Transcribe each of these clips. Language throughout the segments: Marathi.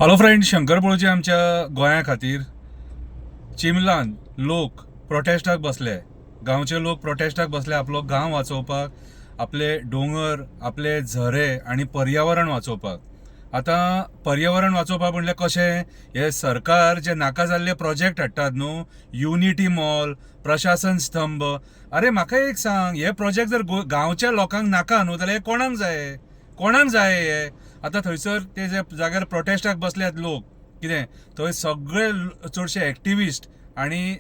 हॅलो फ्रेंड, शंकर पळोवचे आमच्या गोंया खातीर चिमलान लोक प्रोटेस्टाक बसले. गांवचे लोक प्रोटेस्टाक बसले आपलो गांव वाचोवपाक, आपले दोंगर, आपले झरे आणि पर्यावरण वाचोवपाक. आता पर्यावरण वाचोवपाक म्हणल्यार कशें, हे सरकार जे नाका जाल्ले प्रोजेक्ट हाडटात न्हू, युनिटी मॉल, प्रशासन स्तंभ. अरे म्हाका एक सांग, हे प्रोजेक्ट जर गांवच्या लोकांक नाका न्हू जाल्यार हे कोणाक जाय हे? आता थंयसर ते जे जाग्यार प्रोटेस्टाक बसल्यात लोक, कितें थंय सगळे चडशे एक्टिविस्ट आणि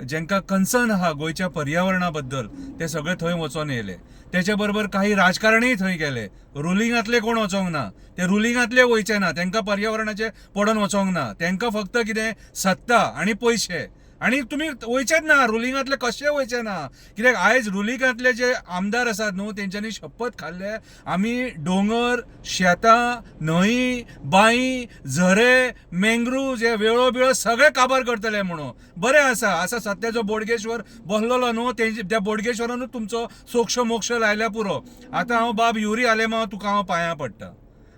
जेंका कन्सर्न आहा गोंयच्या पर्यावरणा बद्दल, ते सगळे थंय वचोन येयले. तेच्या बरोबर काही राजकारणीय थंय गेले. रुलिंगांतले कोण वचोंक ना, ते रुलिंगांतले वयचे ना, तांकां पर्यावरणाचे पडून वचोंक ना. तांकां फक्त कितें सत्ता आणि पयशे. आणि तुम्ही वयचेच ना, रुलिंगांतले कशे वयचे ना. कित्याक आयज रुलिंगांतले जे आमदार आसात न्हू, तेंच्यांनी शपथ खाल्ले, आमी दोंगर, शेतां, न्हंय, बांय, झरे, मेंग्रू जे वेळो बिळो सगळे काबार करतले म्हणून. बरें आसा सत्याचो बोडगेश्वर बसलेलो न्हू, त्या बोडगेश्वरानूच तुमचो सोक्ष मोक्ष लायल्या पुरो. आतां हांव बाब युरी आलेमांव तुका हांव पांयां पडटा.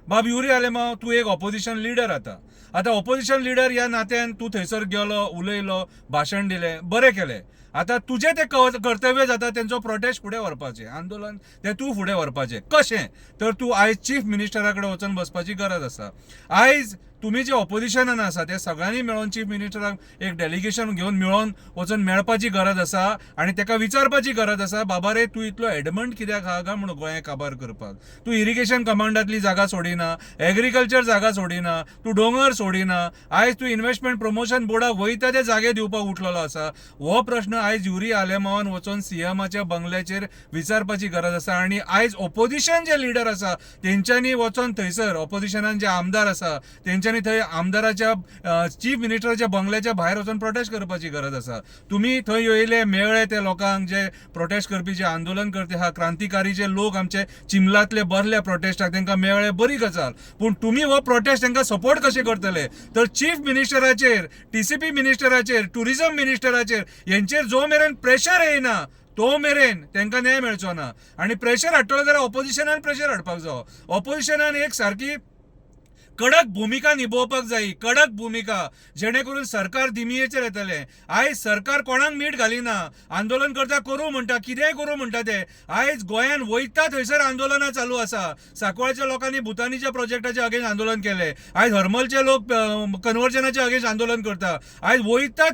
बाब युरी आलेमांव, तूं एक ऑपोजिशन लिडर आतां ऑपोजिशन लिडर ह्या नात्यान तूं थंयसर गेलो, उलयलो, भाशण दिलें, बरें केलें. आतां तुजें तें कर्तव्य जाता तेंचो प्रोटेस्ट फुडें व्हरपाचें, आंदोलन तें तूं फुडें व्हरपाचें. कशें तर तूं आयज चीफ मिनिस्टरा कडेन वचून बसपाची गरज आसा. आयज तुम्ही जे ऑपोजिशनान आसा ते सगळ्यांनी मेळून चीफ मिनिस्टराक एक डेलिगेशन घेवन मेळोन वचून मेळपाची गरज आसा आनी ताका विचारपाची गरज आसा, बाबा रे तूं इतलो एडमंट कित्याक आहा काय म्हणून गोंय काबार करपाक. तूं इरिगेशन कमांडांतली जागा सोडिना, एग्रीकल्चर जागा सोडिना, तूं दोंगर सोडिना. आयज तूं इन्व्हेस्टमेंट प्रमोशन बोर्डाक वयता ते जागे दिवपाक उठलेलो आसा. हो प्रश्न आयज युरी आलेमांवान वचून सीएमाच्या बंगल्याचेर विचारपाची गरज आसा. आनी आयज ऑपोजिशन जे लिडर आसा तेंच्यांनी वचून थंयसर ऑपोजिशनान जे आमदार आसा तेंच्यांनी थंय आमदाराच्या चीफ मिनिस्टराच्या बंगल्याच्या भायर वचून प्रोटेस्ट करपाची गरज आसा. तुम्ही थंय येयले, मेळ्ळे ते लोकांक, जे प्रोटेस्ट करपी जे आंदोलन करते आहा, क्रांतिकारी जे लोक आमचे चिमलातले बसले प्रोटेस्टाक, तांकां मेळ्ळे, बरी गजाल. पूण तुम्ही हो प्रोटेस्ट तांकां सपोर्ट कशे करतले? तर चीफ मिनिस्टराचेर, टीसीपी मिनिस्टराचेर, टुरिझम मिनिस्टराचेर यांचेर जो मेरेन प्रेशर येयना तो मेरेन तांकां न्याय मेळचो ना. आनी प्रेशर हाडटलो जाल्यार ऑपोजिशनान प्रेशर हाडपाक जाय. ऑपोजिशनान एक सारकी कडक भूमिका निभोवपाक जाय, कडक भूमिका, जेणे करून सरकार दिमियेचेर येतले. आयज सरकार कोणाक मीठ घालिना, आंदोलन करता करूं म्हणटा, कितेंय करूं म्हणटा ते. आयज गोंयान वयता थंयसर आंदोलनां चालू आसा. सांकवाळच्या लोकांनी भुतानीच्या प्रोजेक्टाचे अगेन्स्ट आंदोलन केले. आयज हरमलचे लोक कन्वर्जनाचे अगेन्स्ट आंदोलन करता. आयज वयता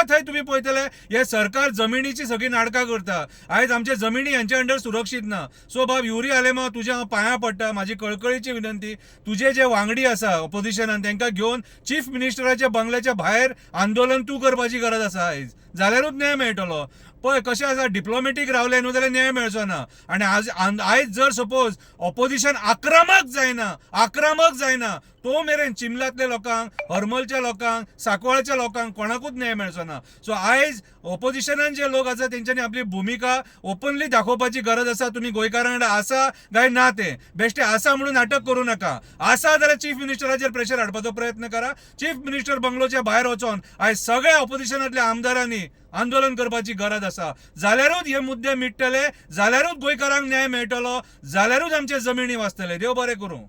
थंय तुम्ही पळयतले हे सरकार जमिनीची सगळी नाटकां करता. आयज आमचे जमिनी यांच्या अंडर सुरक्षीत ना. सो बाब युरी आलेमांव, तुज्या हांव पांयां पडटा. म्हाजी कळकळीची विनंती, तुझे जे वांगडी आसा ऑपोजिशनान तांकां घेवन चीफ मिनिस्टराच्या बंगल्याच्या भायर आंदोलन तूं करपाची गरज आसा आयज, जाल्यारूच न्याय मेळटलो. पळय कशें आसा, डिप्लोमॅटीक रावले न्हू जाल्यार न्याय मेळचो ना. आनी आयज जर सपोज ऑपोजिशन आक्रमक जायना तो मेरेन चिमलातल्या लोकांक, हरमलच्या लोकांक, सांकवाळच्या लोकांक कोणाकूच न्याय मेळचो ना. सो आयज ऑपोजिशनान जे लोक आसा तेंच्यांनी आपली भूमिका ओपनली दाखोवपाची गरज आसा. तुम्ही गोंयकारां कडेन आसा काय ना, ते बेश्टे आसा म्हणून नाटक करूं नाका. आसा जाल्यार चीफ मिनिस्टराचेर प्रेशर हाडपाचो प्रयत्न करा. चीफ मिनिस्टर बंगलोच्या भायर वचोन आयज सगळ्या ऑपोजिशनांतल्या आमदारांनी आंदोलन करपाची गरज आसा. जाल्यारूच हे मुद्दे मिटतले, जाल्यारूच गोंयकारांक न्याय मेळटलो, जाल्यारूच आमचे जमिनी वाचतले. देव बरें करूं.